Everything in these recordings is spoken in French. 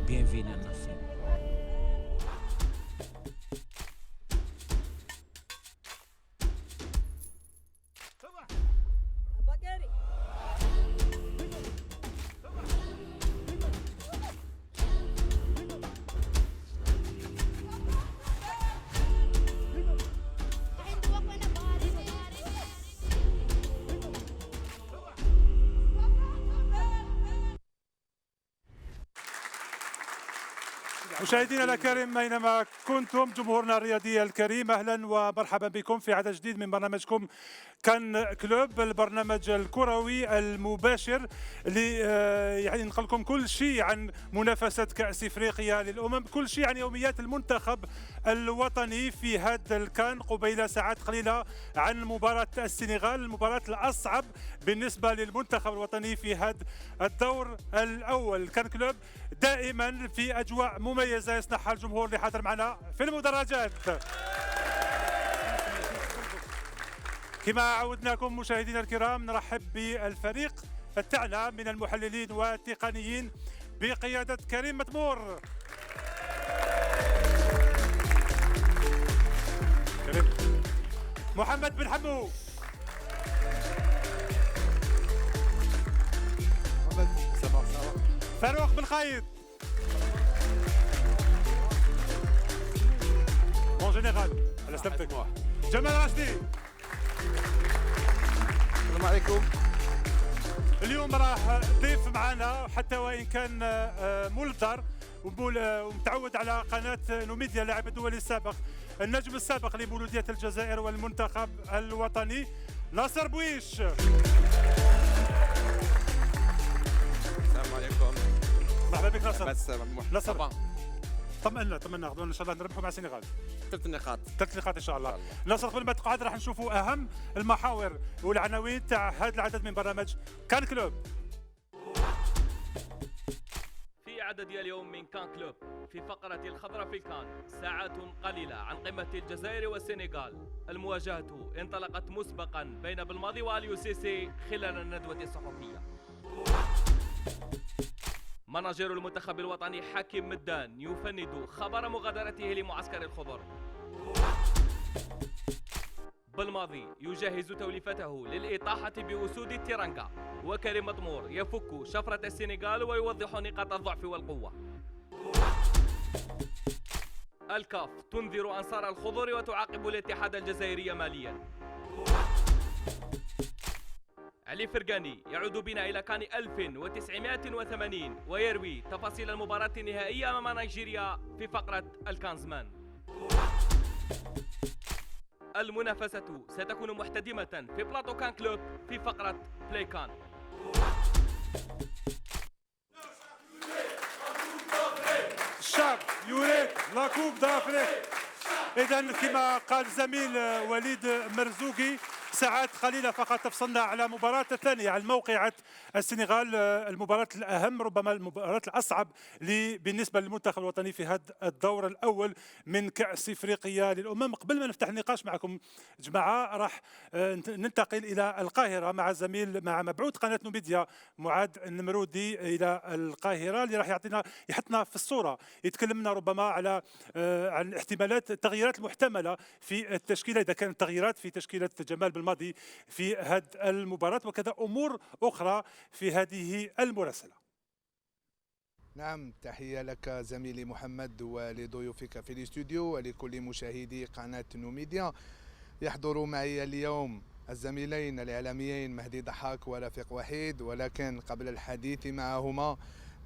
Bienvenue en Afrique. مشاهدينا الأكارم أينما كنتم، جمهورنا الرياضي الكريم، أهلا ومرحبا بكم في عدد جديد من برنامجكم كان كلوب، البرنامج الكروي المباشر اللي يعني نقل لكم كل شيء عن منافسة كأس إفريقيا للأمم، كل شيء عن يوميات المنتخب الوطني في هذا الكان قبيل ساعات قليلة عن مباراة السنغال، المباراة الأصعب بالنسبة للمنتخب الوطني في هذا الدور الأول. كان كلوب دائما في أجواء مميزة يصنعها الجمهور اللي حاضر معنا في المدرجات. كما عودناكم مشاهدينا الكرام، نرحب بالفريق تاعنا من المحللين والتقنيين بقيادة كريم متمور. كريم. محمد بن حمو. فاروق بن خايد. بون جينيرال على سلامتك. جمال راشدي. السلام عليكم. اليوم راح ضيف معنا حتى وان كان مولدر ومتعود على قناه نوميديا، اللاعب الدولي السابق، النجم السابق لمولوديه الجزائر والمنتخب الوطني، ناصر بويش. السلام عليكم. مرحبا بك ناصر. ناصر طمنا غدوه ان شاء الله نربحوا مع السنغال. 3 نقاط ان شاء الله. ناصر، قبل ما تقعد راح نشوفوا اهم المحاور والعناوين تاع هذا العدد من برنامج كان كلوب. في عدد اليوم من كان كلوب، في فقرة الخضراء في الكان، ساعات قليلة عن قمة الجزائر والسنغال. المواجهة انطلقت مسبقا بين بالماضي واليو سيسي خلال الندوة الصحفية. مناجر المنتخب الوطني حكيم مدان يفند خبر مغادرته لمعسكر الخضر. بالماضي يجهز توليفته للإطاحة بأسود التيرانغا، وكريم مطمور يفك شفرة السنغال ويوضح نقاط الضعف والقوة. الكاف تنذر أنصار الخضر وتعاقب الاتحاد الجزائري ماليا. علي فرقاني يعود بنا إلى كان 1980 ويروي تفاصيل المباراة النهائية أمام نيجيريا في فقرة الكانزمان. المنافسة ستكون محتدمة في بلاطو كان كلوب في فقرة بلاي كان. الشعب يريد لا كوب دافريك. إذا كما قال زميل وليد مرزوقي، ساعات قليلة فقط تفصلنا على مباراة الثانية، على موقعة السنغال، المباراة الأهم، ربما المباراة الأصعب بالنسبة للمنتخب الوطني في هذا الدور الأول من كأس إفريقيا للأمم. قبل ما نفتح النقاش معكم جماعة، راح ننتقل إلى القاهرة مع مع مبعوث قناة نوميديا معاذ النمرودي إلى القاهرة، اللي راح يحطنا في الصورة، يتكلم لنا ربما على عن احتمالات التغييرات المحتملة في التشكيلة، إذا كانت تغييرات في تشكيلة جمال بالماضي في هذه المباراة، وكذا أمور أخرى في هذه المراسلة. نعم، تحية لك زميلي محمد ولضيوفك في الاستوديو ولكل مشاهدي قناة نوميديا. يحضر معي اليوم الزميلين الإعلاميين مهدي ضحاك ورفيق وحيد، ولكن قبل الحديث معهما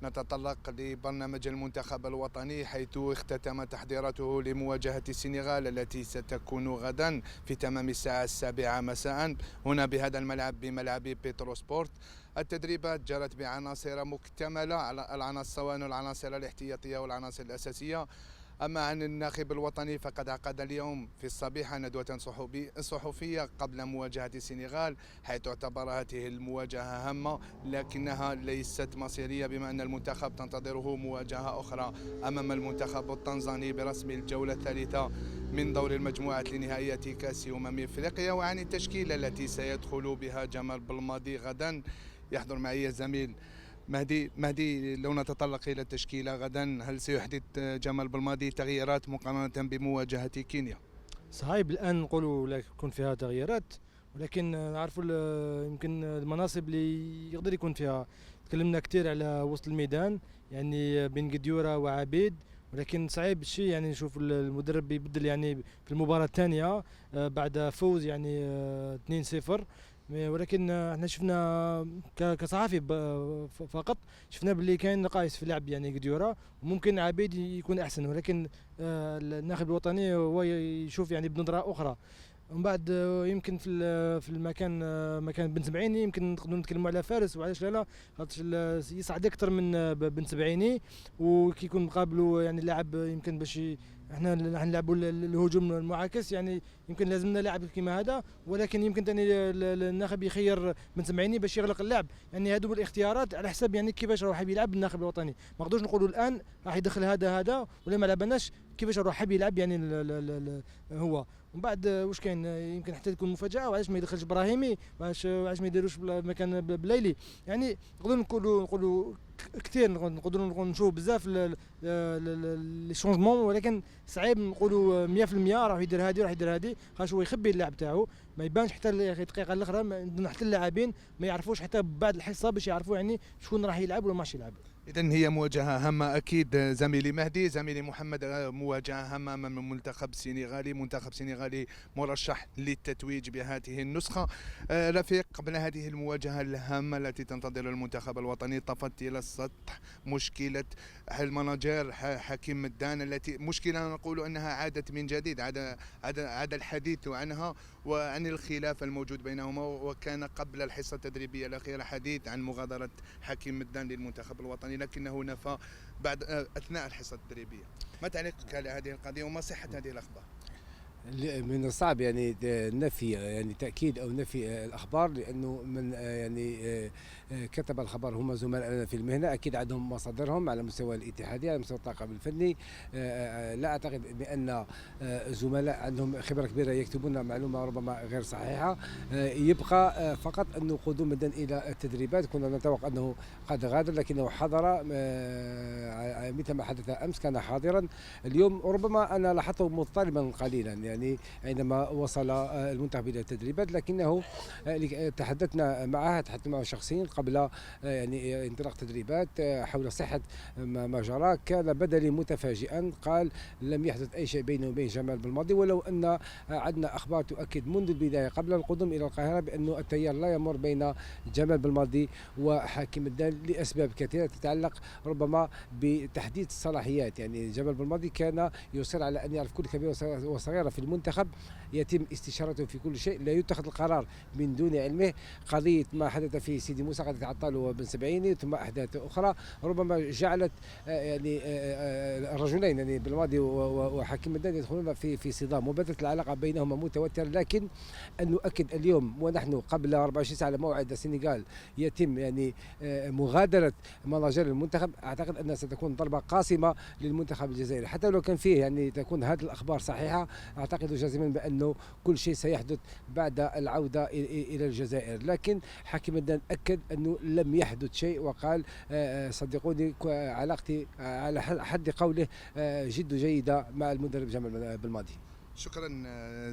نتطرق لبرنامج المنتخب الوطني، حيث اختتم تحضيراته لمواجهة السنغال التي ستكون غدا في تمام الساعة 7 مساء هنا بهذا الملعب، بملعب بيترو سبورت. التدريبات جرت بعناصر مكتملة، على العناصر سواء العناصر الاحتياطية والعناصر الأساسية. أما عن الناخب الوطني فقد عقد اليوم في الصبيحة ندوة صحفية قبل مواجهة السنغال، حيث اعتبر هذه المواجهة هامة لكنها ليست مصيرية، بما أن المنتخب تنتظره مواجهة أخرى أمام المنتخب التنزاني برسم الجولة الثالثة من دور المجموعات لنهائية كأس إفريقيا. وعن التشكيلة التي سيدخل بها جمال بالماضي غدا، يحضر معي الزميل مهدي لو نتطرق إلى التشكيلة غدا، هل سيحدث جمال بلماضي تغييرات مقارنة بمواجهة كينيا؟ صعيب الان نقولوا لا يكون فيها تغييرات، ولكن نعرفوا يمكن المناصب اللي يقدر يكون فيها. تكلمنا كثير على وسط الميدان يعني بين قديوره وعبيد، ولكن صعيب الشيء يعني نشوف المدرب يبدل يعني في المباراة الثانية بعد فوز يعني 2-0. ولكن احنا شفنا كصحافي فقط شفنا باللي كاين نقائص في اللعب يعني قديوره، وممكن عبيد يكون احسن، ولكن الناخب الوطني هو يشوف يعني بنظره اخرى. ومن بعد يمكن في المكان مكان بن سبعيني يمكن نقدروا نتكلموا على فارس، وعلاش لا خاطر يصعد اكثر من بن سبعيني، وكي يكون مقابله يعني لاعب يمكن باش احنا نلعبوا الهجوم المعاكس يعني يمكن لازمنا لاعب كيما هذا، ولكن يمكن ثاني الناخب يخير بن سبعيني باش يغلق اللعب. يعني هذو الاختيارات على حسب يعني كيفاش راح يلعب الناخب الوطني. ما نقدروش نقولوا الان راح يدخل هذا ولا ما لعبناش كيفاش راح يلعب يعني هو. ومن بعد واش كاين يمكن حتى تكون مفاجاه، وعلاش ما يدخلش ابراهيمي، وعلاش ما يديروش مكان بليلي. يعني نقدروا نقولوا كثير، نقدروا نشوفوا بزاف لي شونجمون، ولكن صعيب نقولوا 100% راح يدير هذه وراح يدير هذه، خاطر هو يخبي اللاعب تاعو ما يبانش حتى الدقيقه الاخرى. حتى اللاعبين ما يعرفوش حتى بعد الحصه باش يعرفوا يعني شكون راح يلعب ولا ماش يلعب. إذا هي مواجهة هامة أكيد زميلي مهدي. زميلي محمد، مواجهة هامة أمام المنتخب السنغالي، منتخب سنغالي مرشح للتتويج بهذه النسخة. رفيق، قبل هذه المواجهة الهامة التي تنتظر المنتخب الوطني طفت إلى السطح مشكلة المناجير حكيم مدان، التي مشكلة نقول أنها عادت من جديد، عاد الحديث عنها وعن الخلاف الموجود بينهما، وكان قبل الحصة التدريبية الأخيرة حديث عن مغادرة حكيم مدان للمنتخب الوطني، لكنه نفى بعد أثناء الحصة التدريبية. ما تعليقك على هذه القضية وما صحة هذه الأخبار؟ من الصعب يعني نفي يعني تأكيد أو نفي الأخبار، لأنه من يعني كتب الخبر هم زملائنا في المهنة، أكيد عندهم مصادرهم على مستوى الاتحادية، على مستوى الطاقم الفني. لا أعتقد بأن زملاء عندهم خبرة كبيرة يكتبون معلومة ربما غير صحيحة. يبقى فقط أنه قدوم مدن إلى التدريبات، كنا نتوقع أنه قد غادر لكنه حضر مثل ما حدث أمس، كان حاضرا. اليوم ربما أنا لاحظته مضطربا قليلا يعني عندما وصل المنتخب إلى التدريبات، لكنه تحدثنا معه شخصيا قبل يعني انطلاق تدريبات حول صحة ما جرى. كان بدلي متفاجئا، قال لم يحدث أي شيء بينه وبين جمال بلماضي، ولو أن عندنا أخبار تؤكد منذ البداية قبل القدوم إلى القاهرة بأنه التيار لا يمر بين جمال بلماضي وحكيم الدان لأسباب كثيرة تتعلق ربما بتحديد الصلاحيات. يعني جمال بلماضي كان يصر على أن يعرف كل كبيرة وصغيرة في المنتخب، يتم استشارته في كل شيء، لا يتخذ القرار من دون علمه. قضية ما حدث في سيدي موسى قد تعطله بن سبعيني ثم أحداث أخرى ربما جعلت يعني الرجلين يعني بلماضي وحكيم الدان يدخلون في صدام، وبدت العلاقة بينهما متوترة. لكن أن نؤكد اليوم ونحن قبل 24 ساعة على موعد السنغال يتم يعني مغادرة مناجر المنتخب، أعتقد أنها ستكون ضربة قاسمة للمنتخب الجزائري. حتى لو كان فيه يعني تكون هذه الأخبار صحيحة، أعتقد جازما بأنه كل شيء سيحدث بعد العودة إلى الجزائر. لكن حكيم الدان أكد أنه لم يحدث شيء، وقال صدقوني علاقتي على حد قوله جد جيدة مع المدرب جمال بلماضي. شكرا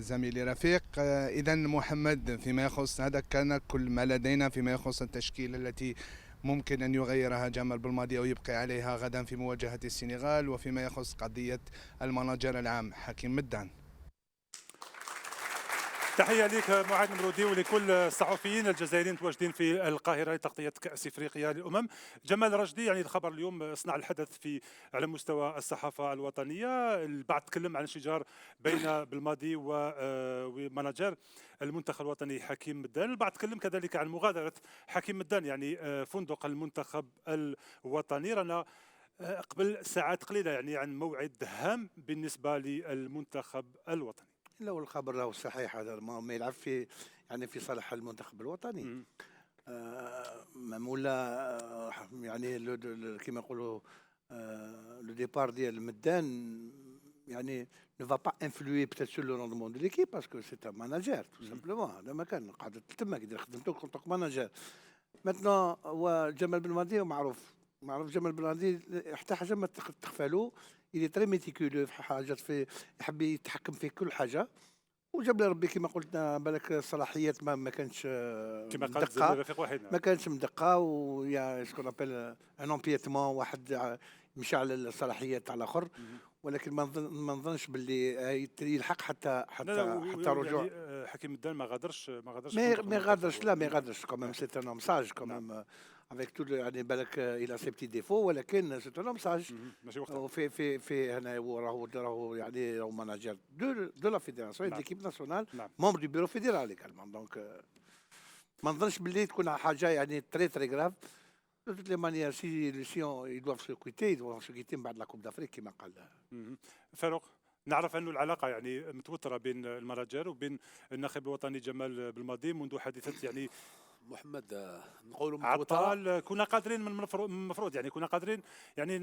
زميلي رفيق. إذا محمد، فيما يخص هذا كان كل ما لدينا فيما يخص التشكيلة التي ممكن أن يغيرها جمال بلماضي أو يبقي عليها غدا في مواجهة السنغال، وفيما يخص قضية المناجر العام حكيم مدان. تحية لك معاذ نمرودي ولكل الصحفيين الجزائريين متواجدين في القاهرة لتغطية كأس إفريقيا للأمم. جمال رشدي، يعني الخبر اليوم صنع الحدث على مستوى الصحافة الوطنية. البعض تكلم عن شجار بين بلماضي ومناجر المنتخب الوطني حكيم مدان، البعض تكلم كذلك عن مغادرة حكيم مدان يعني فندق المنتخب الوطني. رانا قبل ساعات قليلة يعني عن موعد هام بالنسبة للمنتخب الوطني. لو الخبر له صحيح هذا ما يلعب في يعني في صالح المنتخب الوطني. معموله يعني كما يقولوا لو ديبار ديال مدان يعني ne va pas influer peut-être sur le rendement de l'équipe parce que c'est un manager tout simplement. هذا ما كان قاعد تما كيدير خدمته كونتاك ماناجر. ماتنا هو جمال بلماضي معروف جمال بلماضي حتى حاجه ما تخفى له. اللي تري ميتيكولو في حاجات، في يحب يتحكم في كل حاجه. وجاب لي ربي كما قلنا بالك الصلاحيات ما كانتش كما قال مدقه، الزميل رفيق وحيد. ما كانتش مدقه، ويا شكون ابل ان امبيتمون، واحد مشى على الصلاحيات تاع الاخر. ولكن ما نظنش باللي يلحق حتى رجوع. يعني حكيم الدان ما غادرش ما غادرش، لا ما غادرش كمان. سي ان هوم ساج كمان افيك تو، يعني بالك الى سي بتي ديفو، ولكن سي ان هوم ساج. ماشي وقتها. في هنا راهو يعني راهو ماناجر دو لا فيدراسيون نعم. ليكيب ناسيونال، نعم. ممبر دو بيرو فيدرالي كالمان. دونك ما نظنش باللي تكون حاجه يعني تري غراف. دو توت لي مانيير سي يدوف سو كويتي من بعد لا كوب دافريك كما قال فاروق. نعرف أنه العلاقة يعني متوترة بين المراجر وبين الناخب الوطني جمال بلماضي منذ حادثة يعني محمد. نقولوا عطال. كنا قادرين من المفروض يعني كنا قادرين يعني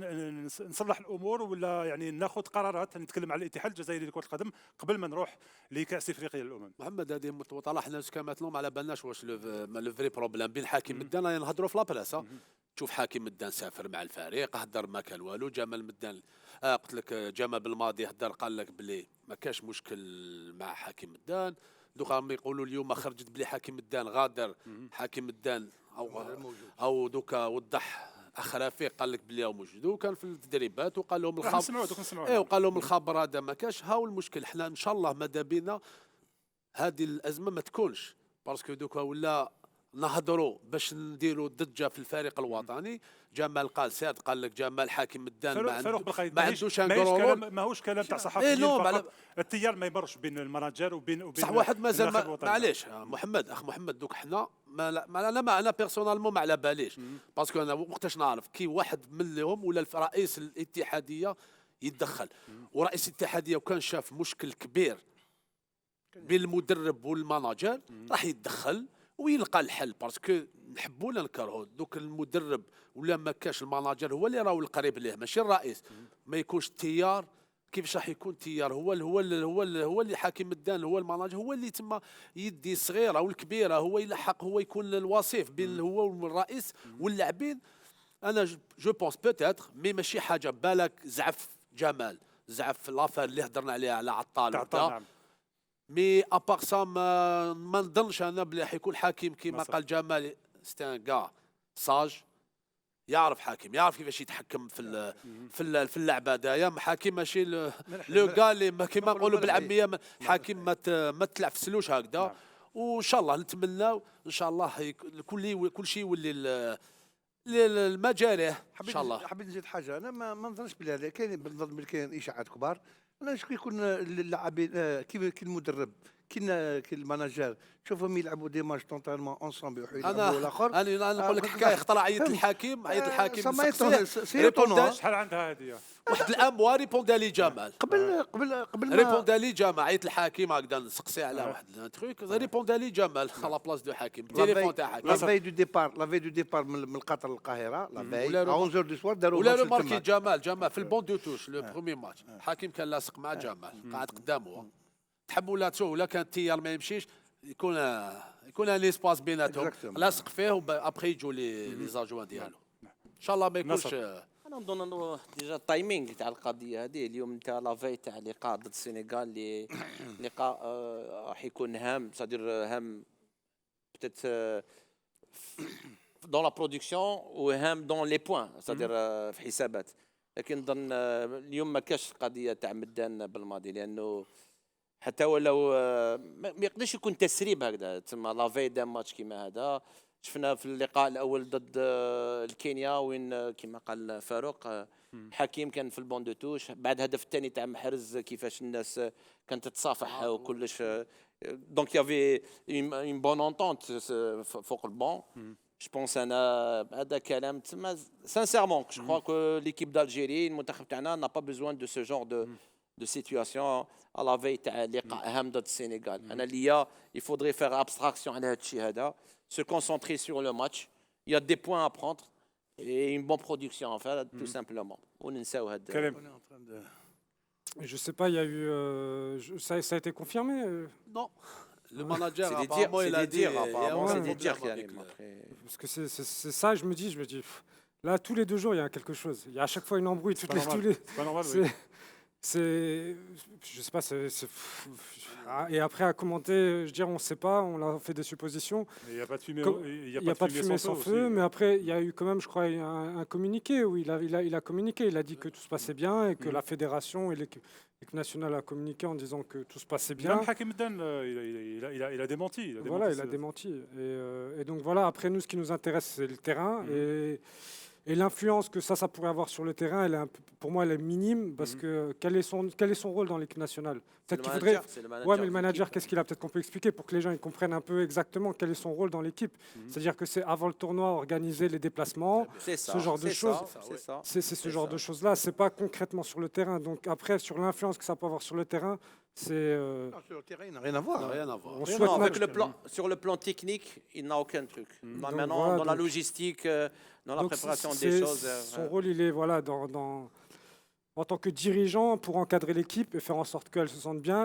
نصلح الامور، ولا يعني ناخذ قرارات. نتكلم على الاتحاد الجزائري لكره القدم قبل ما نروح لكاس افريقيا للامم. محمد هذه متوطله. حنا كما ما على بالناش واش لو فري بروبليم بين حاكم مدان. راني نهضروا في لابريس. تشوف حاكم مدان سافر مع الفريق، هدر ما كان والو. جمال مدان قلت لك جمال بالماضي هدر قال لك بلي ما كاش مشكل مع حاكم مدان. دوكا راهم يقولوا اليوم خرجت بلي حاكم الدان غادر. حاكم الدان او دوكا وضح اخ رفيق قال لك بلي هو موجود وكان في التدريبات، وقال لهم الخبر. وقال لهم الخبر هذا ما كاش. هاو المشكل. حنا ان شاء الله ماذا بينا هذه الازمه ما تكونش، باسكو دوكا ولا نهضروا باش نديروا ضجه في الفريق الوطني. جمال قال ساد، قال لك جمال حاكم الدان ما عندوش ماهوش كلام تاع صحفيين فقط. التيار ما يمرش بين المناجر وبين صح. واحد مازال معليش محمد، اخ محمد. دوك حنا انا بيرسونالمون ما على باليش، باسكو انا وقتاش نعرف كي واحد منهم ولا رئيس الاتحاديه يتدخل. ورئيس الاتحاديه وكان شاف مشكل كبير بين المدرب والماناجر راح يتدخل ويلقى الحل. باسكو نحبوا ولا نكرهوا دوك المدرب ولا ما كاش الماناجر هو اللي راهو القريب ليه، ماشي الرئيس. ما يكونش التيار. كيفاش راح يكون التيار هو اللي حاكم الدان، هو الماناجر، هو اللي تما يدي الصغيره والكبيره، هو يلحق، هو يكون الوصيف بين هو والرئيس واللاعبين. انا جو بونس بوتيتر مي ماشي حاجه بالك زعف جمال، زعف لافير اللي هضرنا عليها على عطال. نعم. مي ابار سا ما نظنش انا بلي حيكون حاكم كيما قال جمال. ستان كاع ساج، يعرف حاكم، يعرف كيفاش يتحكم في اللعبه هذايا. حاكم ماشي لو كاع اللي كيما نقولوا بالعاميه حاكم ما تلعفسلوش هكذا. وان شاء الله نتمناو ان شاء الله كل شيء يولي المجاريه ان شاء الله. حبيت نزيد حاجه. انا ما نظنش بلي هذا كاين، بنظن بلي كاين اشاعات كبار. انا شكون يكون اللاعبين كي المدرب كي الماناجر تشوفهم يلعبوا دي ماتش طونتالمون اونسومبل ويلعبوا الاخر. انا نقول لك حكايه خطره. عيط الحكيم شحال عندها هذه واحد الاموا ريبوندا لي جمال قبل ريبوندا لي جمال. عيط الحكيم هكذا نسقسي على واحد تروك. ريبوندا لي جمال على بلاص دو حكيم. التليفون تاع حكيم. لا في دو ديبار من قطر للقاهره. لا في 11 دو سوار داروا ولا ماركي جمال في البون دو توش لو بروميي ماتش. حكيم كان لاصق مع جمال قاعد قدامه. تحب ولا تشوف ولا كان التيار ما يمشيش يكون ليسباس بيناتهم لاصق فيه وابخي يجوا لي زاجوان ديالو. ان شاء الله ما يكونش. انا نظن انه ديجا التايمينغ تاع القضيه هذه اليوم انت لافي تاع لقاء ضد السنغال اللي لقاء راح يكون هام، صدير هام بتت دون لا برودكسيون وهام دون لي بوين، صدير في حسابات. لكن نظن اليوم ما كاش القضيه تاع مدان بالماضي، لانه حتى ولو ما يقدرش يكون تسريب هكذا. تسمى لافي دا ماتش كيما هذا. شفنا في اللقاء الاول ضد الكينيا وين كما قال فاروق حكيم كان في البون دو توش. بعد الهدف الثاني تاع محرز كيفاش الناس كانت تتصافح وكلش. دونك يافي اون بون اونتونت فوق البون. جو بونس انا هذا كلام تسمى سانسيرمون جو كخوا كو ليكيب دالجيري المنتخب تاعنا نا با بيزوان دو سو جور de situation à la veille تاع لقاء هام ضد السنغال. انا ليا il faudrait faire abstraction على هذا الشيء هذا، se concentrer sur le match. Il y a des points à prendre et une bonne production à faire tout simplement. وننساو هذا. كريم. Je sais pas, il y a eu ça a été confirmé Non. Le manager, C'est des dires, apparemment, c'est il a des dit. dires, il y a apparemment, un c'est des problème dires, avec Karim, le- après. Parce que c'est ça, je me dis, là, tous les 2 jours, il y a quelque chose. Il y a à chaque fois une embrouille. C'est pas normal. C'est pas normal, oui. Je sais pas, et après à commenter, je dirais, on ne sait pas, on a fait des suppositions. Il n'y a pas de fumée, Il n'y a pas de fumée sans feu, mais après, il y a eu quand même, je crois, un communiqué où il a communiqué. Il a dit que tout se passait bien et que la fédération et l'équipe nationale a communiqué en disant que tout se passait bien. Même Hakim Dan, il a démenti. Voilà, il a démenti. Et donc voilà, après nous, ce qui nous intéresse, c'est le terrain. Et l'influence que ça pourrait avoir sur le terrain, pour moi, elle est minime, parce que quel est son rôle dans l'équipe nationale? Peut-être qu'il faudrait. Ouais, mais le manager, qu'est-ce qu'il a? Peut-être qu'on peut expliquer pour que les gens ils comprennent un peu exactement quel est son rôle dans l'équipe. C'est-à-dire que c'est avant le tournoi, organiser les déplacements, ce genre de choses. C'est ce genre de choses-là. C'est pas concrètement sur le terrain. Donc après, sur l'influence que ça peut avoir sur le terrain, c'est. Sur le terrain, il n'a rien à voir. Rien à voir. On souhaite Non, avec mettre- sur le plan technique, il n'a aucun truc. Donc Maintenant, voilà, dans la donc- logistique, dans la Donc, préparation c'est- des choses. Son rôle, il est voilà, en tant que dirigeant pour encadrer l'équipe et faire en sorte qu'elle se sente bien.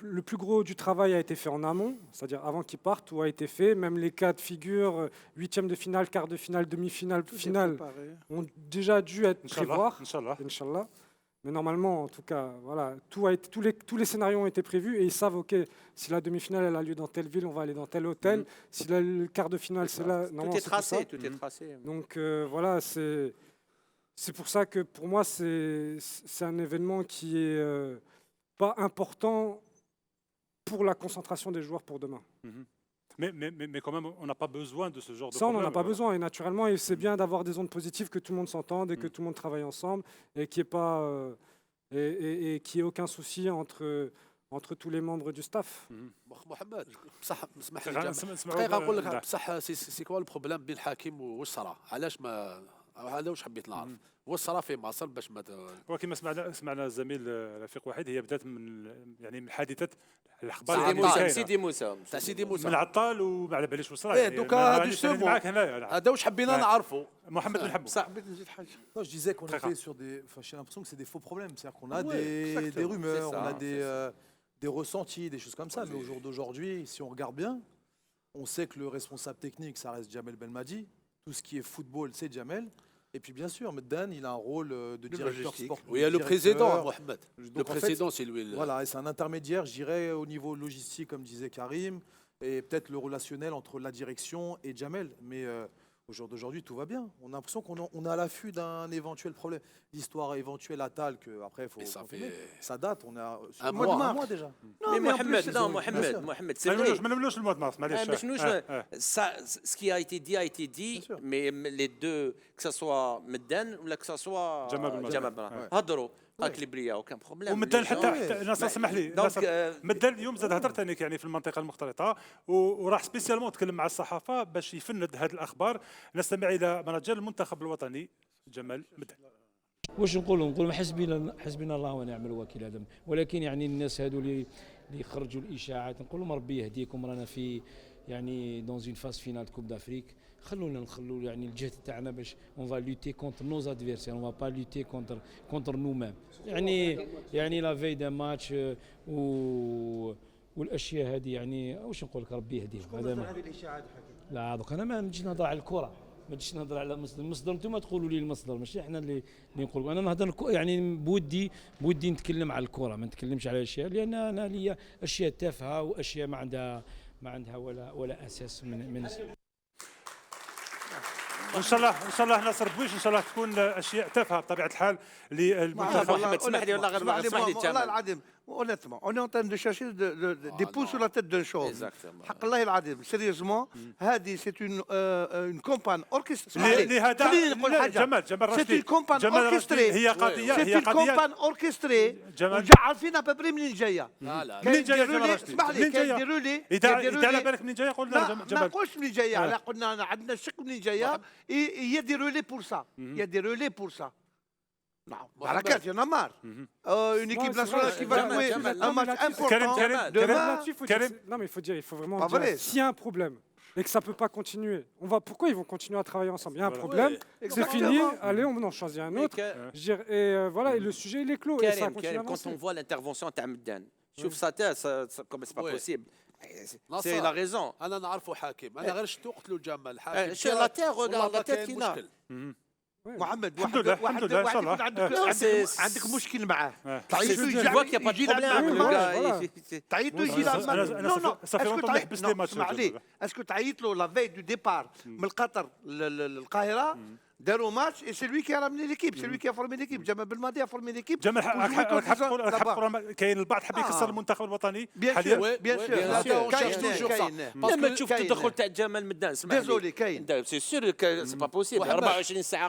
Le plus gros du travail a été fait en amont, c'est-à-dire avant qu'ils partent, tout a été fait. Même les cas de figure, 8e de finale, quart de finale, demi-finale, finale, ont déjà dû être prévoir. Inch'Allah. Mais normalement, en tout cas, voilà, tous les scénarios ont été prévus et ils savent, OK, si la demi-finale elle a lieu dans telle ville, on va aller dans tel hôtel. Si le quart de finale, c'est là. Tout normalement, est c'est tracé, ça. tout est tracé. Donc voilà, c'est pour ça que pour moi, c'est un événement qui est pas important pour la concentration des joueurs pour demain. Mais quand même, on n'a pas besoin de ce genre de Ça, on problème. n'en a pas besoin. Et naturellement, et c'est bien d'avoir des ondes positives, que tout le monde s'entende et que tout le monde travaille ensemble et qu'il n'y ait pas et qu'il y ait aucun souci entre tous les membres du staff. محمد بصح اسمح لي خلينا جمال. نسمعوا دقيقه نقول لك لا. بصح سي كوا البروبليم بين الحكيم والصرا علاش ما هذا واش حبيت نعرف هو الصرا في مصر باش ما وكما سمعنا الزميل رفيق وحيد، هي بدات من حادثه الاخبار سيدي اللي موسى. كاينة. سيدي موسى. تاع سيدي موسى من عطال وما على باليش وصل. ايه دوكا هادو سومو معاك هنايا. هذا واش حبينا نعرفوا محمد بن حبو. بصح حبيت نزيد حاجه Non, je disais qu'on Très était rare. sur des. Enfin, j'ai l'impression que c'est des faux problèmes. C'est-à-dire qu'on a Ouais, des exactement, rumeurs, c'est ça, on a c'est des ressentis, des choses comme ça. Mais au jour d'aujourd'hui, si on regarde bien, on sait que le responsable technique, ça reste Jamel Belmadi. Tout ce qui est football, c'est Jamel. Et puis bien sûr, Meddan, il a un rôle de directeur logistique. sportif. ويا لو بريزيدون محمد Donc, لو en fait, بريزيدون سي لوي Voilà, et c'est un intermédiaire, je dirais, au niveau logistique, comme disait Karim, et peut-être le relationnel entre la direction et Jamel. Mais au jour d'aujourd'hui, tout va bien. On a l'impression qu'on est à l'affût d'un éventuel problème. L'histoire éventuelle à Tal, que après, il faut. Et ça confirmer. fait Ça date, on a. un mois mois. de mars. Un mois déjà. Mais mais en Mohamed, plus, non, ils ont- bien sûr. Mohamed, c'est ما vrai. نملوش المواد مارس معليش. Ah, mais chez nous, ça, ce qui a été dit, Bien sûr. mais les deux, que ce soit Meddan ou que ce soit Jamal Belmadi. Jamal Belmadi. Ouais. هضروا قالت لي بلي aucun problème. ومدان Les حتى gens- حتى ناصر سمح لي دونك ناصر، مدان اليوم زاد هضر ثاني يعني في المنطقه المختلطه وراح سبيسيالمون تكلم مع الصحافه باش يفند هذه الاخبار. نستمع الى مناجر المنتخب الوطني جمال مدان. واش نقول حسبنا الله ونعم الوكيل هذا، ولكن يعني الناس هذو اللي يخرجوا الاشاعات نقول لهم ربي يهديكم، رانا في يعني دون اون فاز فينال كوب دافريك، خلونا نخلوا يعني الجهد تاعنا باش اون فا لوتي كونتر نوز ادفيرسير، اون فا با لوتي كونتر نو ميم. يعني لا في دان ماتش والاشياء هذه يعني واش نقول لك ربي يهديهم. هذا لا دوك انا ما نجيش نهضر على الكره، ما نجيش نهضر على المصدر انتم تقولوا لي المصدر ماشي احنا اللي نقولوا. انا نهضر يعني بودي نتكلم على الكره، ما نتكلمش على اشياء لان انا ليا اشياء تافهه واشياء ما عندها ولا اساس من وان شاء الله ناصر بويش ان شاء الله تكون اشياء تافهه بطبيعه الحال للمنتخب. محمد اسمح لي والله اسمح لي والله جمال. العظيم honnêtement, on est en train de chercher des pouces sur la tête d'une chose. Exactement. حق الله العظيم sérieusement هذه c'est une campagne orchestrée. لهذا خليني نقول لا، حاجه. جمال C'est رشدي، une campagne جمال رشدي، orchestrée. هي قضيه C'est une campagne orchestrée. جمال. وجا عارفين ابري منين جايه. لا لا منين جايه كاين جمال ديرولي، رشدي؟ اسمح لي منين كاين جايه؟ ديرولي اذا على بالك منين جايه قول لا لنا ما جمال. نقولش منين جايه، على قلنا عندنا الشك منين جايه. Il y a des relais pour ça. Il y a des relais pour ça. نعم حركات يا نمار. Une équipe nationale qui va jouer un match important demain. Non, mais il faut vraiment Pas dire, vrai, s'il y a un problème et que ça ne peut pas continuer, pourquoi ils vont continuer à travailler ensemble? Il y a un problème, c'est exactement. fini, allez, on en choisit un autre. Je dirais, et voilà, et le sujet il est clos. Et ça كريم continue à كريم quand avancer. on voit l'intervention تاع مدان شوف ساتا كوم سي با Ouais. بوسيبل C'est la raison. انا نعرفه حاكم، انا غير شتو قلت له جمال حاكم Sur la terre, والله regarde ما la tête كاين qu'il a. مشكل. محمد الحمد لله، الحمد لله، إن شاء الله. يكون عندك عندك مشكل معاه تعيط له Je vois qu'il n'y a pas de يجي problème يلعب avec معك. le gars. تعيط له يجي يلعب معك. أنا صافي لونتون ما يحبس لي ماتش. اسمع لي اسكو تعيط له لا في دو ديبار من قطر للقاهره داروا ماتش اي سي لوي كي رامني ليكيب سي لوي كي فورمي ليكيب جمال بالماضي فورمي ليكيب جمال راك حاب تقول كاين البعض حاب يكسر المنتخب الوطني بيان حاليا. سور بيان سور هذا on cherche كاين toujours ça. لما تشوف التدخل تاع جمال مدان اسمح لي. ديزولي كاين سي سور سي با بوسيبل. محمد. 24 ساعه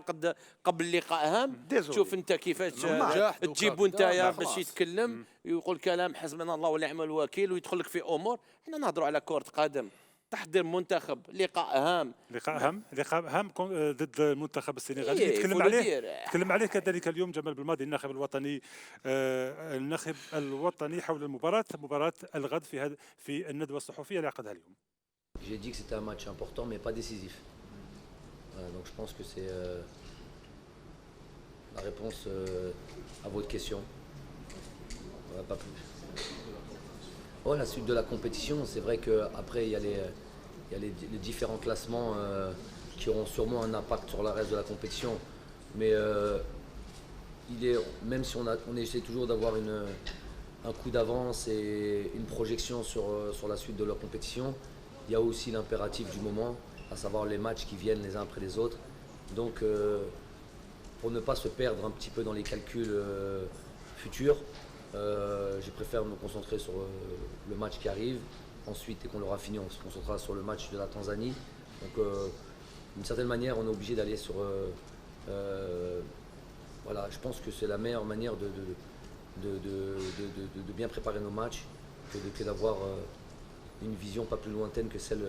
قبل اللقاء هام. Désolé. شوف انت كيفاش نجاح تجيبو وكذا. نتايا خلاص. باش يتكلم يقول كلام حسبنا الله ونعم الوكيل ويدخل لك في امور. احنا نهضروا على كره قدم، تحضير منتخب، لقاء هام. لقاء هام ضد المنتخب السنغالي إيه، يتكلم فولو عليه دير. تكلم عليه كذلك اليوم جمال بالماضي الناخب الوطني الناخب الوطني حول مباراة الغد في الندوة الصحفية اللي عقدها اليوم. J'ai dit que c'était un match important mais pas décisif. Donc je pense que c'est la réponse à votre question. Pas plus. Oh, la suite de la compétition, c'est vrai qu'après il y a les différents classements qui auront sûrement un impact sur le reste de la compétition. Mais même si on essaie toujours d'avoir un coup d'avance et une projection sur la suite de la compétition, il y a aussi l'impératif du moment, à savoir les matchs qui viennent les uns après les autres. Donc pour ne pas se perdre un petit peu dans les calculs futurs, je préfère me concentrer sur le match qui arrive. Ensuite, dès qu'on l'aura fini, on se concentrera sur le match de la Tanzanie. Donc d'une certaine manière, on est obligé d'aller sur... voilà, je pense que c'est la meilleure manière de bien préparer nos matchs que d'avoir une vision pas plus lointaine que celle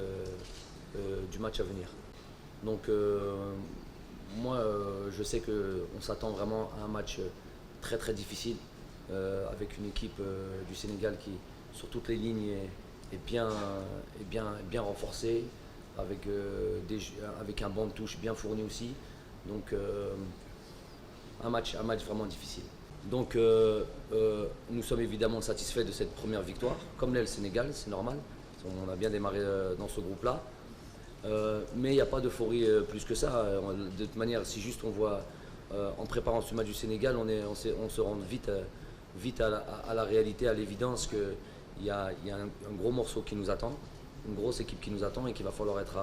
du match à venir. Donc moi, je sais qu'on s'attend vraiment à un match très très difficile avec une équipe du Sénégal qui, sur toutes les lignes, est bien renforcée, avec un banc de touche bien fourni aussi. Donc un match vraiment difficile. Donc nous sommes évidemment satisfaits de cette première victoire, comme l'est le Sénégal, c'est normal. On a bien démarré dans ce groupe-là. Mais il n'y a pas d'euphorie plus que ça. De toute manière, si juste on voit, en préparant ce match du Sénégal, on se rend vite à la réalité, à l'évidence qu'il y a un gros morceau qui nous attend, une grosse équipe qui nous attend et qu'il va falloir être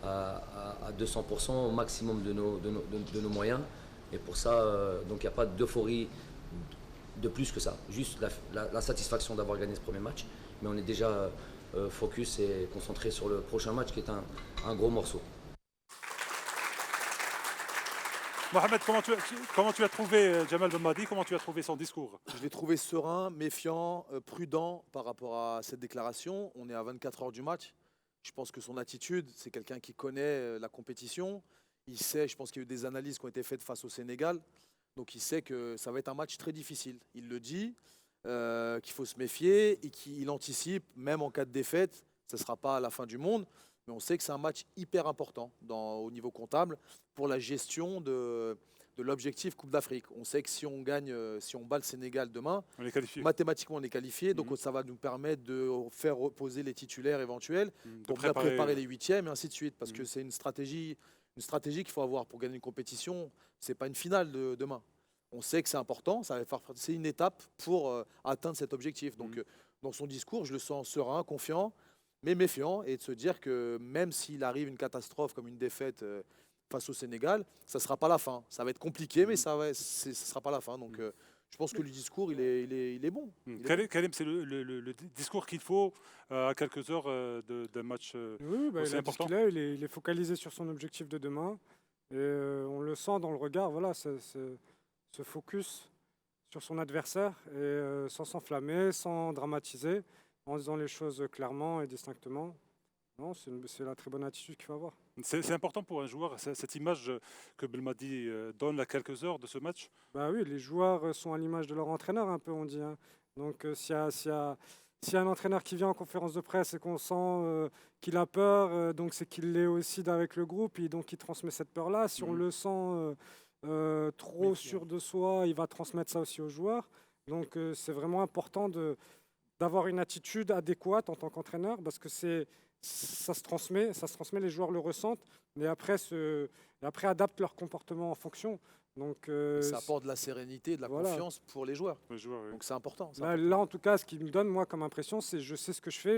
à 200% au maximum de nos moyens. Et pour ça, donc il n'y a pas d'euphorie de plus que ça. Juste la satisfaction d'avoir gagné ce premier match. Mais on est déjà focus et concentré sur le prochain match qui est un gros morceau. Mohamed, comment tu as trouvé Jamal Belmadi? Comment tu as trouvé son discours? Je l'ai trouvé serein, méfiant, prudent par rapport à cette déclaration. On est à 24 heures du match. Je pense que son attitude, c'est quelqu'un qui connaît la compétition. Il sait, je pense qu'il y a eu des analyses qui ont été faites face au Sénégal. Donc il sait que ça va être un match très difficile. Il le dit, qu'il faut se méfier et qu'il anticipe, même en cas de défaite, ce ne sera pas la fin du monde. Mais on sait que c'est un match hyper important au niveau comptable pour la gestion de l'objectif Coupe d'Afrique. On sait que si on gagne, si on bat le Sénégal demain, On est qualifié. mathématiquement on est qualifié. Donc ça va nous permettre de faire reposer les titulaires éventuels pour bien préparer- préparer les huitièmes et ainsi de suite. Parce que c'est une stratégie qu'il faut avoir pour gagner une compétition. Ce n'est pas une finale de demain. On sait que c'est important, c'est une étape pour atteindre cet objectif. Donc dans son discours, je le sens serein, confiant, mais méfiant, et de se dire que même s'il arrive une catastrophe comme une défaite face au Sénégal, ça ne sera pas la fin. Ça va être compliqué, mais ça ne sera pas la fin. Donc je pense que le discours, il est bon. Karim, c'est le discours qu'il faut à quelques heures d'un match Oui, bah, aussi il a dit ce important. qu'il a, il est focalisé sur son objectif de demain. Et on le sent dans le regard, voilà, ce focus sur son adversaire, et sans s'enflammer, sans dramatiser, en disant les choses clairement et distinctement. Non, c'est la très bonne attitude qu'il faut avoir. C'est important pour un joueur, cette image que Belmadi donne à quelques heures de ce match. Bah oui, les joueurs sont à l'image de leur entraîneur, un peu, on dit. Hein. Donc s'il y a un entraîneur qui vient en conférence de presse et qu'on sent qu'il a peur, donc c'est qu'il l'est aussi avec le groupe, et donc il transmet cette peur-là. Si on le sent trop sûr de soi, il va transmettre ça aussi aux joueurs. Donc c'est vraiment important d'avoir une attitude adéquate en tant qu'entraîneur, parce que ça se transmet, les joueurs le ressentent, et après adaptent leur comportement en fonction. Donc, Ça apporte de la sérénité, de la voilà. confiance pour les joueurs. Oui. Donc c'est important. Là, en tout cas, ce qui me donne, moi, comme impression, c'est je sais ce que je fais.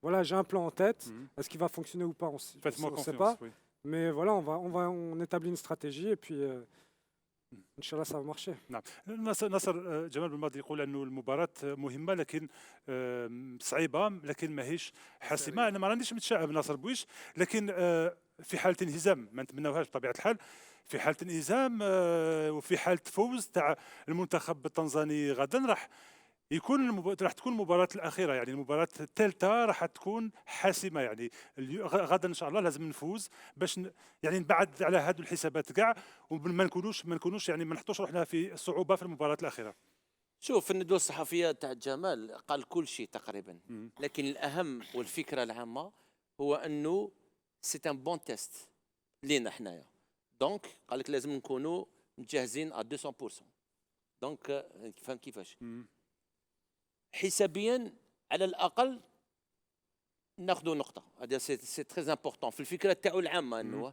Voilà, j'ai un plan en tête. Est-ce qu'il va fonctionner ou pas? On Faites-moi ne sait confiance. pas. Oui. Mais voilà, on établit une stratégie et puis, Inch'Allah, ça va marcher. نعم نصر جمال بالماضي يقول انه المباراه مهمه لكن صعيبه لكن ماهيش حاسمه. انا ما رانيش متشائم ناصر بويش، لكن في حاله انهزام ما نتمناوهاش بطبيعه الحال، في حاله انهزام وفي حاله فوز تاع المنتخب التنزاني غدا راح تكون المباراة الأخيرة، يعني المباراة الثالثة راح تكون حاسمة. يعني غدا إن شاء الله لازم نفوز باش يعني نبعد على هذو الحسابات كاع، وما نكونوش يعني ما نحطوش روحنا في صعوبة في المباراة الأخيرة. شوف الندوة الصحفية تاع جمال قال كل شيء تقريبا، لكن الأهم والفكرة العامة هو أنه سي ان بون تيست لينا حنايا. دونك قال لك لازم نكونوا مجهزين ا 200%. دونك فهم كيفاش حسابيا على الاقل ناخذوا نقطه. هذا سي تري امبورطون في الفكره تاعو العامه، انه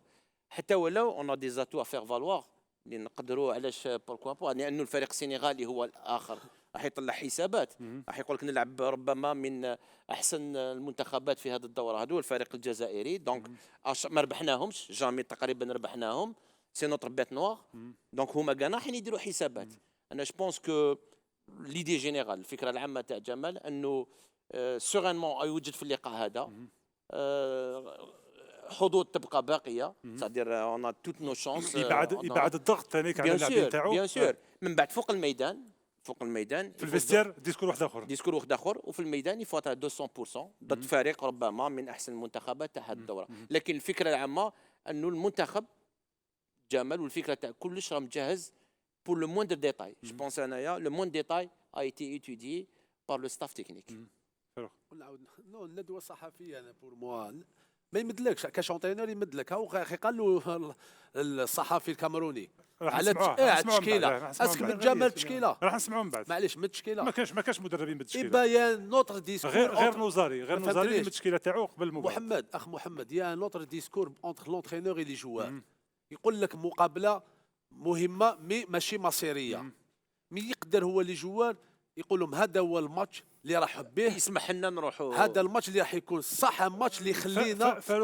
حتى ولو اون دي زاتو افير فالوار اللي نقدروا. علاش بوركوا با؟ لانه الفريق السنغالي هو الاخر راح يطلع حسابات، راح يقول لك نلعب ربما من احسن المنتخبات في هذه الدوره. هذا هو الفريق الجزائري. دونك ما ربحناهمش جامي تقريبا، ربحناهم سي نوتر بيت نوار. دونك هما كاع راحين يديروا حسابات. انا جو بونس كو ليدي جينيرال، الفكره العامه تاع جمال انه سيغانمون يوجد في اللقاء هذا حظوظ تبقى باقيه، سادير اون توت نو شانس. يبعد الضغط ثاني على اللاعبين تاعو بيان سور. من بعد فوق الميدان في الفيستير ديسكور واحد اخر، وفي الميدان يفوت على 200% ضد فريق ربما من احسن المنتخبات تاع هذه الدوره. لكن الفكره العامه انه المنتخب جمال والفكره تاع كلش راه مجهز pour le moindre détail. Je pense à le moindre détail a été étudié par le staff technique. نو الندوه الصحفيه انا بور موا ما يمدلكش كشونتينر يمدلك. هاو قال له الصحفي الكاميروني على التشكيله. اسك من جمال التشكيله راح نسمعوا من بعد. معليش من التشكيله ما كاش مدربين بالتشكيله. يبا يا نوتر ديسكور غير نوزاري اللي بالتشكيله تاعو قبل المباراه. محمد يا نوتر ديسكور اونتر لونترينور اي لي جوار. يقول لك مقابله مهمه ماشي مصيريه. مي يقدر هو لي جوار يقول لهم هذا هو الماتش اللي راح به، يسمح لنا نروحوا. هذا الماتش اللي راح يكون صح الماتش اللي يخلينا في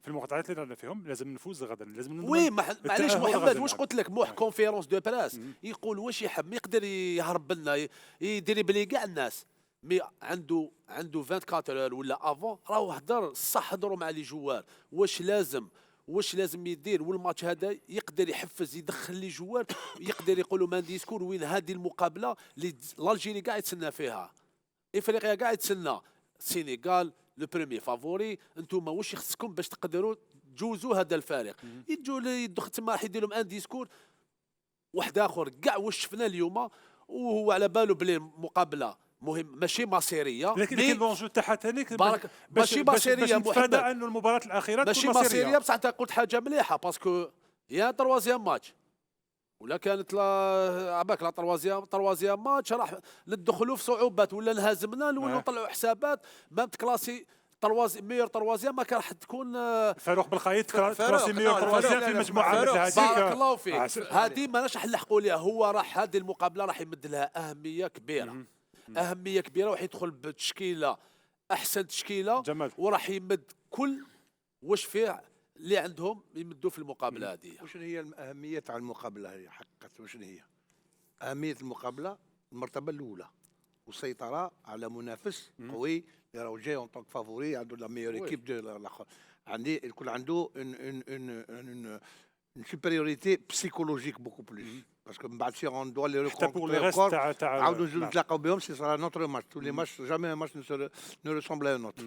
المقاطعات اللي رانا فيهم لازم نفوز غدا، لازم وي معليش محمد واش قلت لك كونفيرونس دو براس يقول واش يحب يقدر يهرب لنا يدير بلي كاع الناس. مي عنده 24 اور ولا افون راهو هضر صح، هضروا مع لي جوار واش لازم يدير. والماتش هذا يقدر يحفز يدخل لي جوار، يقدر يقولوا مان ديسكور وين هذه المقابله اللي الجيري كاع يتسنى فيها، افريقيا كاع يتسنى. السنغال لو بريمي فافوري، انتم واش خصكم باش تقدروا تجوزوا هذا الفارق. يجوا يدخل تما راح يدير لهم ان ديسكور واحد اخر كاع واش شفنا اليوم، وهو على باله بلي مقابله مهم ماشي مصيريه. لكن لونجو تاعها ثاني ماشي مصيريه محمد، انه المباراه الاخيره ماشي مصيريه. بصح انت قلت حاجه مليحه باسكو يا تروازيام ماتش ولا كانت عباك لا تروازيام ماتش راح ندخلوا في صعوبات ولا انهزمنا نولوا نطلعوا حسابات ما تكلاسي ميور تروازيام ما كان راح تكون فاروق بالخايط كلاسي ميور تروازيام في مجموعه مثل هذيك. بارك الله فيك. هذه ماناش راح نلحقوا لها. هو راح هذه المقابله راح يمد لها اهميه كبيره. اهميه كبيره وراح يدخل بتشكيله احسن تشكيله جمال. وراح يمد كل واش فيه اللي عندهم يمدوا في المقابله هذه. وشنو هي الاهميه تاع المقابله هذه حقيقه؟ وشنو هي اهميه المقابله؟ المرتبه الاولى والسيطره على منافس قوي اللي راهو جاي اون طونك فافوري، عنده لا ميور ايكيب دو الاخر، يكون عنده اون سوبيريوريتي بسيكولوجيك بوكو بلوس. Parce que on doit les rencontrer encore. نتلاقاو بهم سي سرا نوتر ماتش. tous les matchs jamais un match ne ressemble à un autre.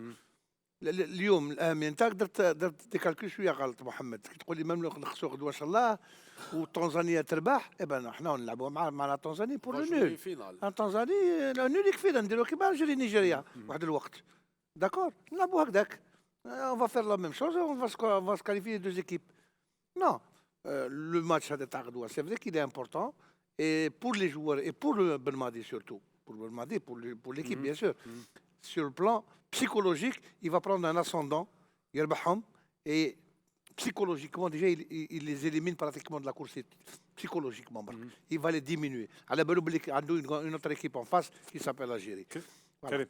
اليوم الاهميه انت درت دي كالكول شويه غلط محمد. كي تقول لي ميم لو نخسروا غدوه ان شاء الله وتنزانيا تربح، اي حنا نلعبوا مع تنزانيا بور لو نول. تنزانيا نول يكفينا نديروا كيما الجيري نيجيريا واحد الوقت. داكور نلعبوا هكذاك. on va faire la même chose, on va se qualifier deux équipes. Non. Le match à Tagdoua, c'est vrai qu'il est important, et pour les joueurs et pour le Belmadi surtout, pour le Madi, pour l'équipe, bien sûr. Sur le plan psychologique, il va prendre un ascendant, Yerbaham, et psychologiquement, déjà, il les élimine pratiquement de la course psychologiquement. Il va les diminuer. À la belle oblique, une autre équipe en face qui s'appelle l'Algérie. Voilà.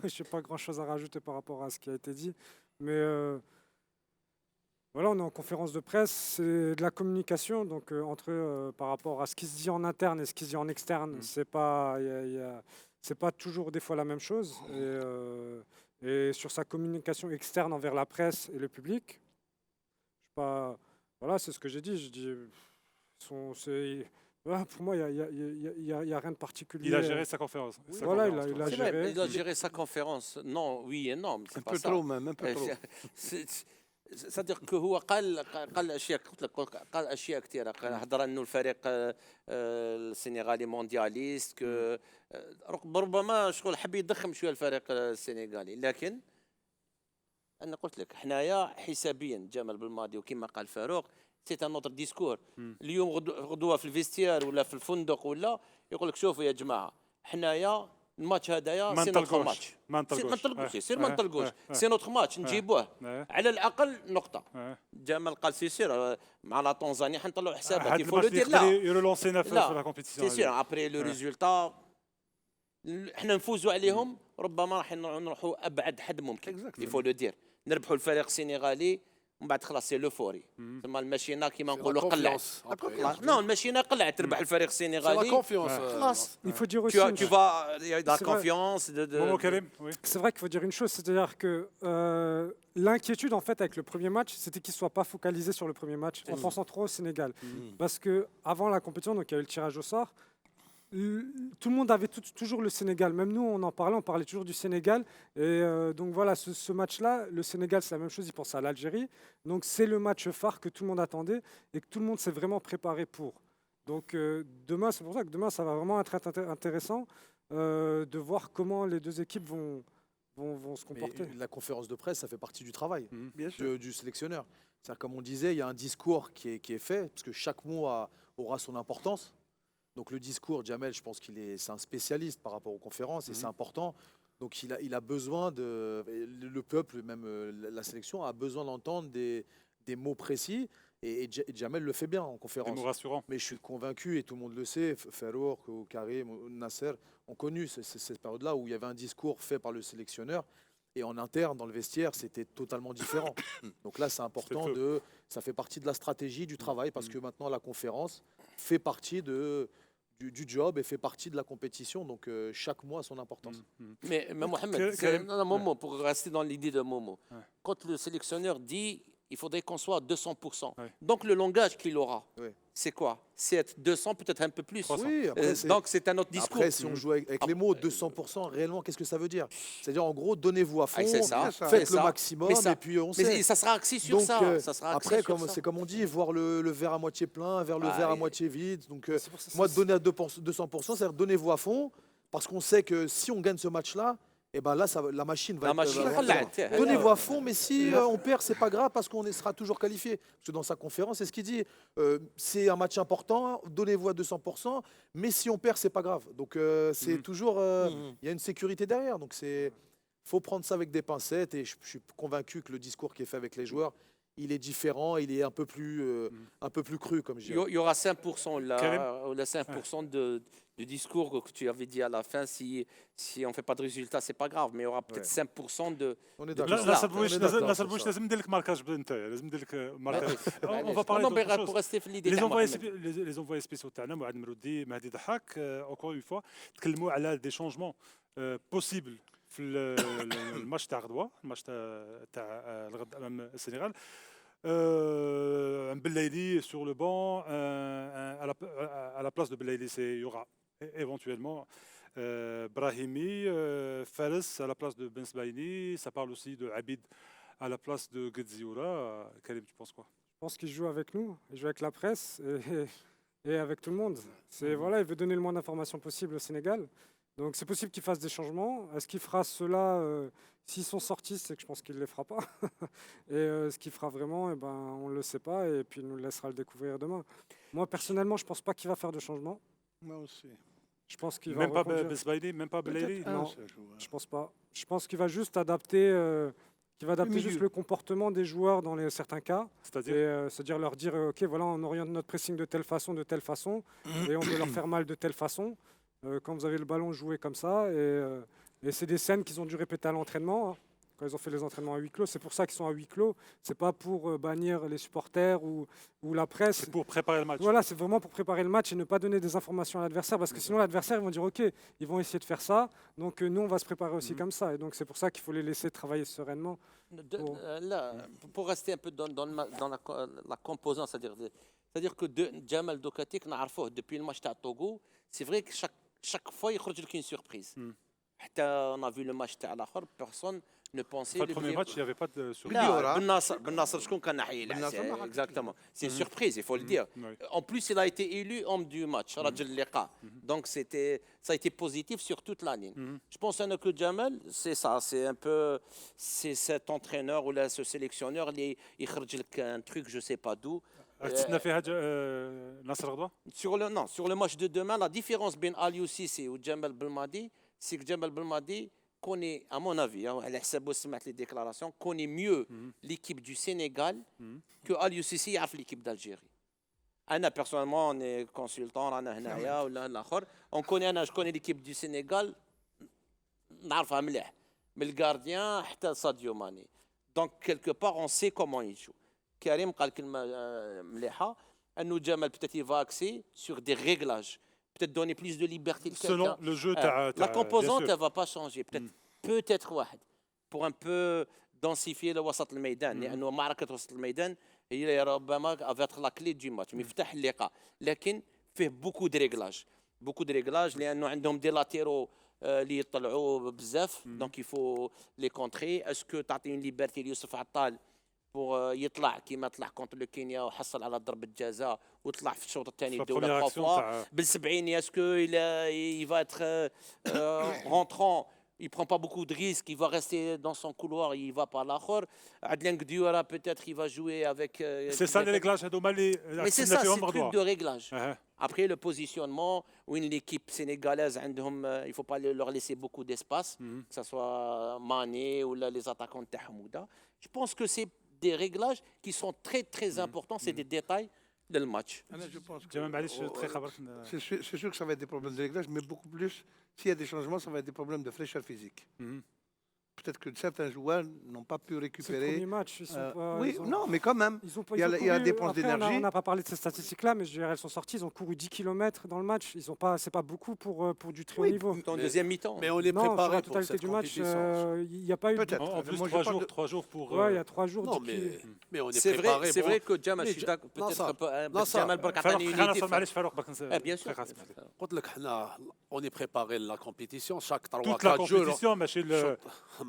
Je n'ai pas grand-chose à rajouter par rapport à ce qui a été dit, mais voilà, on est en conférence de presse, c'est de la communication, donc par rapport à ce qui se dit en interne et ce qui se dit en externe, c'est pas toujours des fois la même chose. Et sur sa communication externe envers la presse et le public, je sais pas, voilà, c'est ce que j'ai dit. Je dis, voilà, pour moi, il y a rien de particulier. Il a géré sa conférence. Oui, voilà, il a géré sa conférence. Non, oui et non. Un peu trop même, un peu trop. صدق هو قال اشياء قلت لك قال اشياء كثيره هضر انه الفريق السنغالي موندياليست ربما شغل حب يضخم شويه الفريق السنغالي لكن انا قلت لك حنايا حسابيا جمال بالماضي وكما قال فاروق سي ان اوتر ديسكور اليوم غدوه في الفيستير ولا في الفندق ولا يقول لك شوفوا يا جماعه حنايا الماتش هذايا سي نوتر ماتش ما نطلقوش سير ما نطلقوش سي نوتر ماتش نجيبوه على الاقل نقطه جمال قال سير مع لا تنزانيا حنطلعوا حسابات يفو لو دير لا يرولونسينا في لا كومبيتيسيون سير ابري لو ريزولتا احنا نفوزوا عليهم ربما راح نروحوا ابعد حد ممكن يفو لو دير نربحوا الفريق السنغالي ومن بعد خلاص سي لوفوري ثم الماشينه كيما نقولوا قلعت نو الماشينه قلعت تربح الفريق السنغالي خلاص il faut dire aussi tu vas il y a de la confiance c'est vrai qu'il faut dire une chose, c'est-à-dire que l'inquiétude en fait avec le premier match, c'était qu'il soit pas focalisé sur le premier match en pensant trop au Sénégal, parce que avant la compétition, donc il y a eu le tirage au sort. Tout le monde avait toujours le Sénégal. Même nous, on en parlait, on parlait toujours du Sénégal. Et donc voilà, ce match-là, le Sénégal, c'est la même chose, il pense à l'Algérie. Donc c'est le match phare que tout le monde attendait et que tout le monde s'est vraiment préparé pour. Donc demain, c'est pour ça que demain, ça va vraiment être intéressant de voir comment les deux équipes vont se comporter. Mais la conférence de presse, ça fait partie du travail du sélectionneur. Comme on disait, il y a un discours qui est fait, parce que chaque mot aura son importance. Donc le discours, Jamel, je pense c'est un spécialiste par rapport aux conférences et c'est important. Donc il a besoin le peuple, même la sélection, a besoin d'entendre des mots précis et Jamel le fait bien en conférence. Des mots rassurants. Mais je suis convaincu, et tout le monde le sait, Farouk, Karim, Nasser ont connu cette période-là où il y avait un discours fait par le sélectionneur. Et en interne, dans le vestiaire, c'était totalement différent. Donc là, c'est important, ça fait partie de la stratégie du travail, parce que maintenant, la conférence fait partie du job et fait partie de la compétition. Donc chaque mois a son importance. Mais Mohamed, Momo, pour rester dans l'idée de Momo, quand le sélectionneur dit il faudrait qu'on soit à 200%, donc le langage qu'il aura, c'est quoi? C'est être 200, peut-être un peu plus. Oui, après, donc c'est un autre discours. Après, si on joue avec les mots 200%, réellement, qu'est-ce que ça veut dire? C'est-à-dire, en gros, donnez-vous à fond, faites le maximum, et puis on sait. Mais ça sera axé sur donc, ça. Après, c'est comme on dit, voir le verre à moitié plein vers le verre à moitié vide. Donc, moi, donner à 200%, c'est-à-dire donnez-vous à fond, parce qu'on sait que si on gagne ce match-là, et ben là, la machine va être... Donnez-vous à fond, mais si on perd, c'est pas grave parce qu'on sera toujours qualifié. Parce que dans sa conférence, c'est ce qu'il dit. C'est un match important, donnez-vous à 200%, mais si on perd, c'est pas grave. Donc c'est toujours... Il y a une sécurité derrière. Donc il faut prendre ça avec des pincettes et je suis convaincu que le discours qui est fait avec les joueurs, il est différent, il est un peu plus cru, comme je dis. Il y aura 5% là, ou 5% du discours que tu avais dit à la fin. Si on ne fait pas de résultat, c'est pas grave, mais il y aura peut-être 5% de... On est d'accord. On va parler d'autre pour rester في l'idée. Les envoyés spéciaux تاعنا معاد مرودي مهدي ضحاك encore une fois تكلموا على des changements possibles في الماتش تاع غدوه الماتش تاع الغد امام السنغال. Bellaili sur le banc, à la place de Bellaili, il y aura éventuellement Brahimi, Fares à la place de Ben Sbaini. Ça parle aussi de Abid à la place de Gedzioura. Karim, tu penses quoi? Je pense qu'il joue avec nous, il joue avec la presse et avec tout le monde. Voilà, il veut donner le moins d'informations possible au Sénégal. Donc c'est possible qu'il fasse des changements. Est-ce qu'il fera cela s'ils sont sortis? C'est que je pense qu'il ne les fera pas. Et ce qu'il fera vraiment, on ne le sait pas. Et puis il nous laissera le découvrir demain. Moi, personnellement, je ne pense pas qu'il va faire de changement. Moi aussi. Je pense qu'il va Même pas reconduire. Besbaïdi, même pas Belaïli. Non, ce joueur. je pense pas. Je pense qu'il va juste adapter, juste le comportement des joueurs dans certains cas. C'est-à-dire C'est-à-dire leur dire, ok, voilà, on oriente notre pressing de telle façon, et on peut leur faire mal de telle façon. Quand vous avez le ballon, jouez comme ça. Et c'est des scènes qu'ils ont dû répéter à l'entraînement. Hein, quand ils ont fait les entraînements à huis clos, c'est pour ça qu'ils sont à huis clos. C'est pas pour bannir les supporters ou la presse. C'est pour préparer le match. Voilà, c'est vraiment pour préparer le match et ne pas donner des informations à l'adversaire, parce que sinon l'adversaire ils vont dire ok, ils vont essayer de faire ça, donc nous on va se préparer aussi comme ça, et donc c'est pour ça qu'il faut les laisser travailler sereinement. Là, pour rester un peu dans la composante, c'est-à-dire que Jamal Dokatik, depuis le match de Togo, c'est vrai que chaque fois il y a une surprise. On a vu le match de l'autre, personne ne pensait. Le premier match, il n'y avait pas de surprise. Ben Nasser, exactement. C'est une surprise, il faut le dire. En plus, il a été élu homme du match, Rajal Liqa. Donc ça a été positif sur toute la ligne. Je pense que Jamal, c'est ça, c'est cet entraîneur ou ce sélectionneur, il sort un truc, je ne sais pas d'où. Sur le match de demain, la différence entre Aliou Cissé et Jamal Belmadi, c'est que Jamal Belmadi connaît, à mon avis, les déclarations, connaît mieux l'équipe du Sénégal que Aliou Cissé a l'équipe d'Algérie. Moi, personnellement, on est consultant, on connaît, je connais l'équipe du Sénégal, mais le gardien, Sadio Mané. Donc, quelque part, on sait comment il joue. Karim قال كلمة مليحة أنه جمال peut-être il va axer sur des réglages, peut-être donner plus de liberté. Selon le jeu, la composante elle va pas changer, peut-être واحد pour un peu densifier le وسط الميدان لأنه معركة وسط الميدان هي ربما va être la clé du match مفتاح اللقاء لكن فيه beaucoup de réglages لأنه عندهم دي لاتيرو اللي يطلعوا بزاف دونك il faut les contrer. Est-ce que تعطي une liberté ليوسف عطال pour يطلع كيما طلع كونتر لو كينيا وحصل على ضربه جزاء وطلع في الشوط الثاني الدوله بافوا بال70 اسكو il va être rentrant, il prend pas beaucoup de risques, il va rester dans son couloir, il va pas l'autre. Adlien Gdiora peut-être il va jouer avec c'est ça les réglages mais c'est ça, c'est le truc de réglage. Après le positionnement où l'équipe sénégalaise il faut pas leur laisser beaucoup d'espace, que ce soit Mané ou les attaquants de Hamouda. Je pense que c'est des réglages qui sont très très importants, c'est des détails du match. Je pense que c'est sûr que ça va être des problèmes de réglage, mais beaucoup plus, s'il y a des changements, ça va être des problèmes de fraîcheur physique. Peut-être que certains joueurs n'ont pas pu récupérer. C'est le premier match. Non, mais quand même, il y a des dépenses d'énergie. On n'a pas parlé de ces statistiques-là, mais je dirais elles sont sorties. Ils ont couru 10 km dans le match. C'est pas beaucoup pour du très haut niveau. En deuxième mi-temps. Mais on est préparé sur la pour totalité cette du match. Il n'y a pas eu. Peut-être. En plus, 3 jours pour. Ouais, il y a 3 jours. Non, mais on est c'est préparé. C'est vrai que Jamal, peut-être Jamal Barkatani bien sûr. قلت لك احنا on est préparé la compétition chaque 3 toute la 4 jours. compétition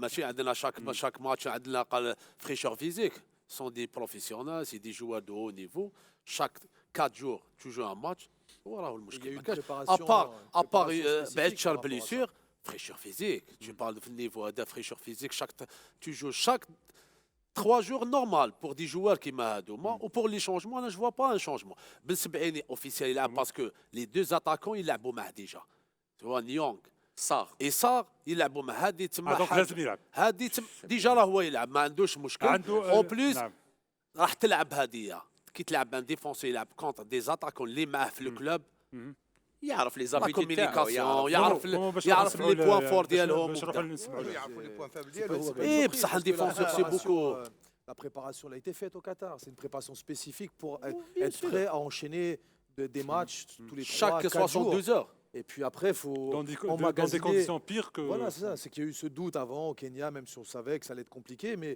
ماشي عندنا chaque match عندنا قال fraîcheur physique. Sont des professionnels, c'est des joueurs de haut niveau. Chaque 4 jours, tu joues un match. Voilà le المشكل. À part بعد blessure, fraîcheur physique. Tu parles de niveau de fraîcheur physique. Tu joues chaque 3 jours normal pour des joueurs qui m'ont ou pour les changements, je ne vois pas un changement. Ben Sebeni officiel là parce que les deux attaquants ils لعبوا معه déjà. Tu vois Nyong صار يلعبوا مع هادي تما donc لازم يلعب هادي ديجا راه هو يلعب ما عندوش مشكل او بليس راح تلعب هاديه كي تلعب ان ديفونسي يلعب كونتر دي زاتاكون اللي معاه في الكلوب يعرف لي زابيتي يعرف لي بوان فور ديالهم يعرفوا لي بوان فابل ديالهم اي بصح الديفونسور سي بوكو. La préparation elle a été faite au Qatar. C'est une préparation spécifique pour être prêt à enchaîner des matchs tous les 3 4 jours. 72 heures. Et puis après, il faut dans des conditions pires que. Voilà, c'est ça. C'est qu'il y a eu ce doute avant au Kenya, même si on savait que ça allait être compliqué. Mais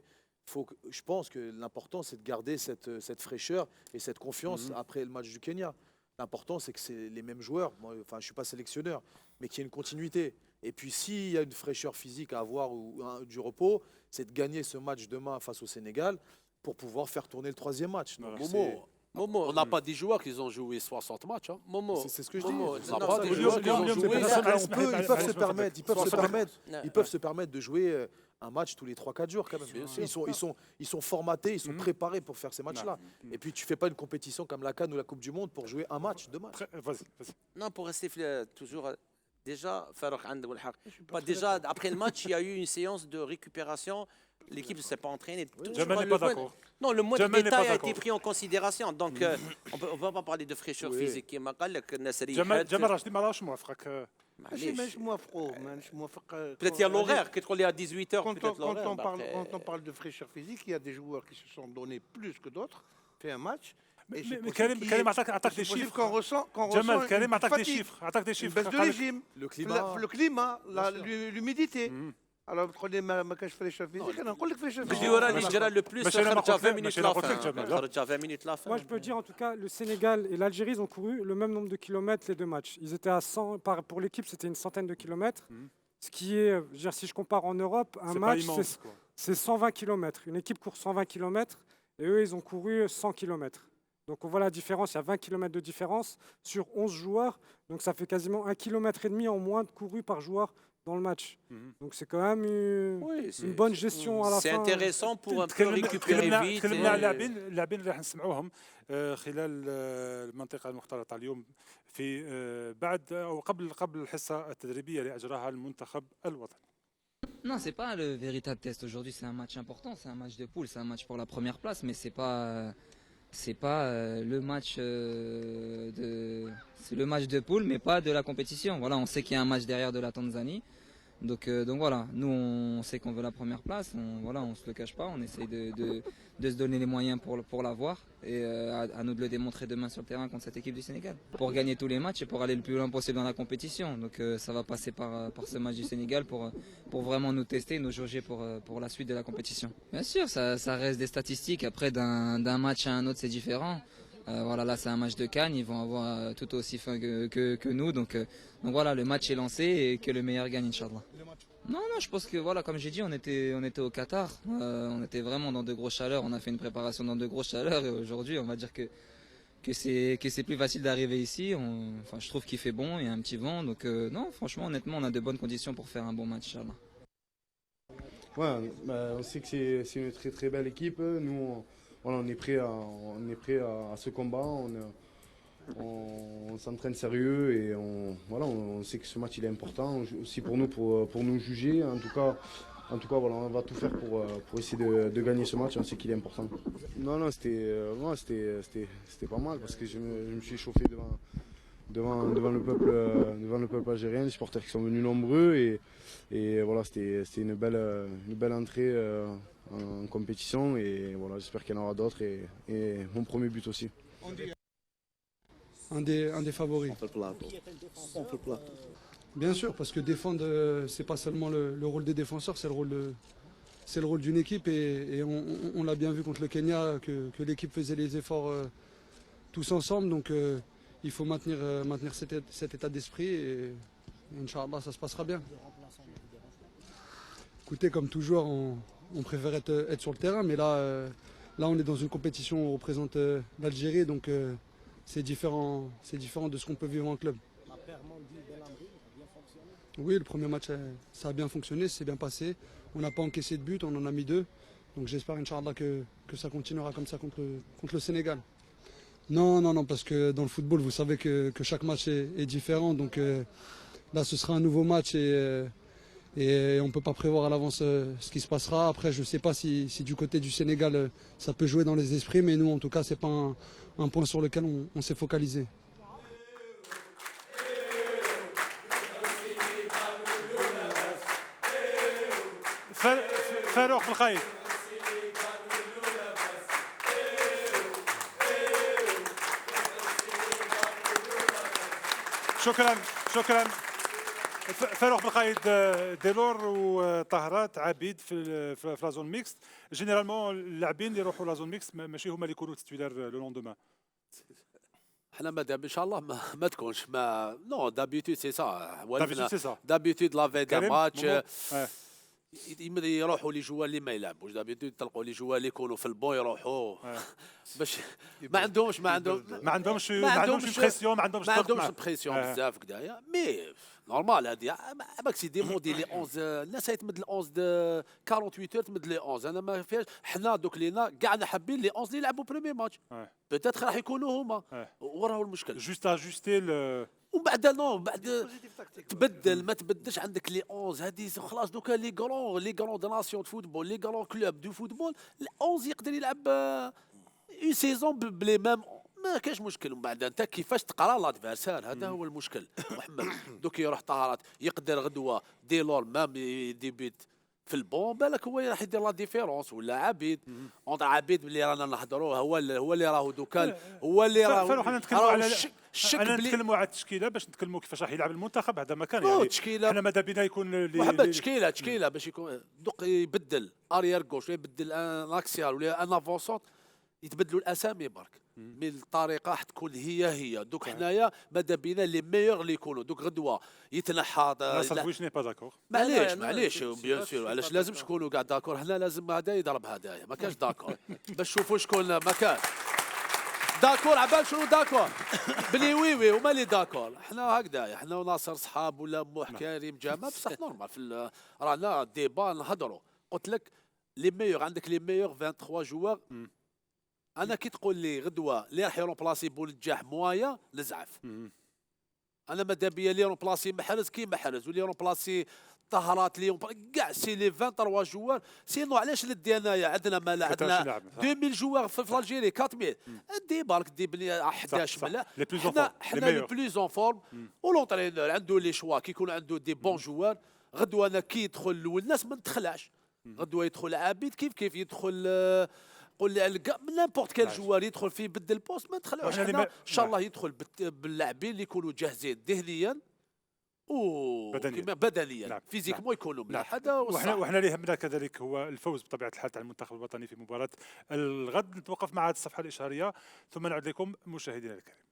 je pense que l'important, c'est de garder cette fraîcheur et cette confiance après le match du Kenya. L'important, c'est que c'est les mêmes joueurs. Moi, enfin, je ne suis pas sélectionneur, mais qu'il y ait une continuité. Et puis, s'il y a une fraîcheur physique à avoir ou du repos, c'est de gagner ce match demain face au Sénégal pour pouvoir faire tourner le 3e match. Donc, On n'a pas des joueurs qui ont joué 60 matchs. Hein. Momo, c'est ce que je dis. On Non, n'a pas des joueurs qui ont joué. Ils peuvent se permettre de jouer un match tous les 3-4 jours quand même. Ils sont formatés, ils sont préparés pour faire ces matchs-là. Et puis tu fais pas une compétition comme la CAN ou la Coupe du Monde pour jouer un match, 2 matchs. Non, pour rester toujours déjà, Farouk عنده الحق. Déjà après le match, il y a eu une séance de récupération. L'équipe ne s'est pas entraînée. Jamal n'est pas d'accord. Non, le moindre détail a été pris en considération. Donc, on ne va pas parler de fraîcheur physique. كما قال لك الناس ريحات. جمال راشدي ما راهش موافقك. مانيش موافق. Peut-être il y a l'horaire, qui est à 18h. Quand on parle de fraîcheur physique, il y a des joueurs qui se sont donnés plus que d'autres, fait un match. كريم عطاك دي شيفر. جمال كريم عطاك دي شيفر. Baisse de régime, le climat, l'humidité. Alors, prenez ma cache fraîcheur physique, on a fraîcheur physique. le plus, خرج 20 minutes la fin. خرج 20 minutes la fin. Moi, je peux dire en tout cas, le Sénégal et l'Algérie, ils ont couru le même nombre de kilomètres les 2 matchs. Ils étaient à 100, pour l'équipe, c'était une centaine de kilomètres. Ce qui est, je veux dire, si je compare en Europe, un match, c'est 120 kilomètres. Une équipe court 120 kilomètres et eux, ils ont couru 100 kilomètres. Donc on voit la différence, il y a 20 km de différence sur 11 joueurs. Donc ça fait quasiment 1,5 km en moins de couru par joueur dans le match. Donc c'est quand même une bonne gestion à la fin. C'est intéressant pour un peu récupérer vite. تكلمنا على اللاعبين اللي راح نسمعوهم خلال المنطقة المختلطة اليوم في بعد أو قبل الحصة التدريبية اللي أجراها المنتخب الوطني. Non, c'est pas le véritable test aujourd'hui, c'est un match important, c'est un match de poule, c'est un match pour la première place, mais c'est pas le match c'est le match de poule, mais pas de la compétition. Voilà, on sait qu'il y a un match derrière de la Tanzanie. Donc voilà, nous on sait qu'on veut la première place, on se le cache pas, on essaye de se donner les moyens pour l'avoir et à nous de le démontrer demain sur le terrain contre cette équipe du Sénégal. Pour gagner tous les matchs et pour aller le plus loin possible dans la compétition. Donc ça va passer par ce match du Sénégal pour vraiment nous tester, nous jauger pour la suite de la compétition. Bien sûr, ça reste des statistiques, après d'un match à un autre c'est différent. Voilà, là c'est un match de Cannes, ils vont avoir tout aussi faim que nous, donc voilà, le match est lancé et que le meilleur gagne, Inch'Allah. Non, je pense que voilà, comme j'ai dit, on était au Qatar, on était vraiment dans de grosses chaleurs, on a fait une préparation dans de grosses chaleurs et aujourd'hui on va dire que c'est plus facile d'arriver ici. Enfin, je trouve qu'il fait bon, il y a un petit vent, donc non, franchement, honnêtement, on a de bonnes conditions pour faire un bon match, Inch'Allah. Ouais, on sait que c'est une très très belle équipe. Nous, on est prêt à ce combat. On s'entraîne sérieux et on sait que ce match il est important aussi pour nous pour nous juger. En tout cas, voilà, on va tout faire pour essayer de gagner ce match. On sait qu'il est important. Non, c'était pas mal parce que je me suis chauffé devant le peuple algérien, les supporters qui sont venus nombreux et voilà, c'était une belle entrée en compétition et voilà, j'espère qu'il y en aura d'autres et mon premier but aussi. Un des favoris. On fait le plateau. Bien sûr, parce que défendre, c'est pas seulement le rôle des défenseurs, c'est le rôle d'une équipe et on l'a bien vu contre le Kenya que l'équipe faisait les efforts tous ensemble. Donc il faut maintenir cet état d'esprit et Inch'Allah, ça se passera bien. Écoutez, comme toujours, on préfère être sur le terrain, mais là on est dans une compétition où on représente l'Algérie, donc c'est différent de ce qu'on peut vivre en club. Oui, le premier match, ça a bien fonctionné, c'est bien passé. On n'a pas encaissé de but, on en a mis 2. Donc j'espère, Inch'Allah, que ça continuera comme ça contre le Sénégal. Non, parce que dans le football, vous savez que chaque match est différent. Donc là, ce sera un nouveau match et on ne peut pas prévoir à l'avance ce qui se passera. Après, je ne sais pas si du côté du Sénégal, ça peut jouer dans les esprits. Mais nous, en tout cas, ce n'est pas un point sur lequel on s'est focalisé. فاروق بالخير. شكرا فاروق بالقايد ديلور وطهرات عبيد في لازون ميكس. جينيرالمون اللاعبين اللي يروحوا لازون ميكس ماشي هما اللي يكونوا تيتولار لو لوندومان. احنا مادام ان شاء الله ما تكونش نو دابيتود سي سا دابيتود دابيتود لا في دا ماتش يروحوا لي جوار اللي ما يلعبوش دابيتود تلقوا لي جوار اللي يكونوا في البون يروحوا باش ما عندهمش بريسيون، ما عندهمش بريسيون بزاف كدايا مي نورمال هذه باك سي دي مودي لي 11 الناس تمد ال 11 48 اور تمد لي 11 انا ما فيهاش حنا دوك لينا كاعنا حابين لي 11 اللي يلعبوا بريمي ماتش بيتيت راح يكونوا هما وراه المشكل جوست اجوستي ومن بعد نو بعد تبدل ما تبدلش عندك لي 11 هذه خلاص دوكا لي غرون دو ناسيون دو فوتبول لي غرون كلوب دو فوتبول ال 11 يقدر يلعب اون سيزون بلي ميم ما كاش مشكل. ومن بعد انت كيفاش تقرا لادفيرسار هذا هو المشكل. محمد دوك يروح طهارات يقدر غدوه ديلور مام يديبيت في البون بالك هو راح يدير لا ديفيرونس ولا عبيد اونتر عبيد اللي رانا نهضروا هو اللي راهو دوكا هو اللي راهو انا نتكلموا على التشكيله باش نتكلموا كيفاش راح يلعب المنتخب. هذا ما كان يعني التشكيله احنا ماذا بينا يكون محمد تشكيله باش يكون دوك يبدل اريير غوش يبدل ان اكسيال ولا ان افونسونت يتبدلوا الاسامي برك من الطريقه راح تكون هي دوك حنايا ماذا بينا لي ميور اللي يكونوا دوك غدوه يتنحى واش ني با داكور معليش بيان سور علاش لازم تكونوا كاع داكور هنا لازم هذا يضرب هدايا ما كانش داكور باش تشوفوا شكون ما كان داكور عبال شنو داكور بلي وي وما لي داكور حنا هكذايا حنا وناصر صحاب ولا موح كريم جمال بصح نورمال في رانا ديبا نهضروا قلت لك لي ميور عندك لي ميور 23 جوار انا كي تقول لي غدوه اللي راح يرومبلاسي بولجاح موايا نزعف انا ماذا بيا اللي يرومبلاسي محرز كي محرز واللي يرومبلاسي طهرات لي كاع سي لي 23 جوار سينو علاش ندي انايا عندنا ما عندنا 2000 جوار في الجيري 4000 دي بالك دي بلي 11 ملا حنا لي بلوز اون فورم ولونترينور عنده لي شوا كي يكون عنده دي بون جوار غدوه انا كي يدخل الاول الناس ما نتخلعش غدوه يدخل عبيد كيف يدخل قول لي نيمبورت كال جوار يدخل فيه يبدل بوست ما تخلوش حنا ان شاء الله يدخل باللاعبين اللي يكونوا جاهزين ذهنيا بدنيا فيزيكمون يكونوا ملاح هذا وحنا اللي يهمنا كذلك هو الفوز بطبيعه الحال تاع المنتخب الوطني في مباراه الغد. نتوقف مع هذه الصفحه الاشاريه ثم نعود لكم مشاهدينا الكرام.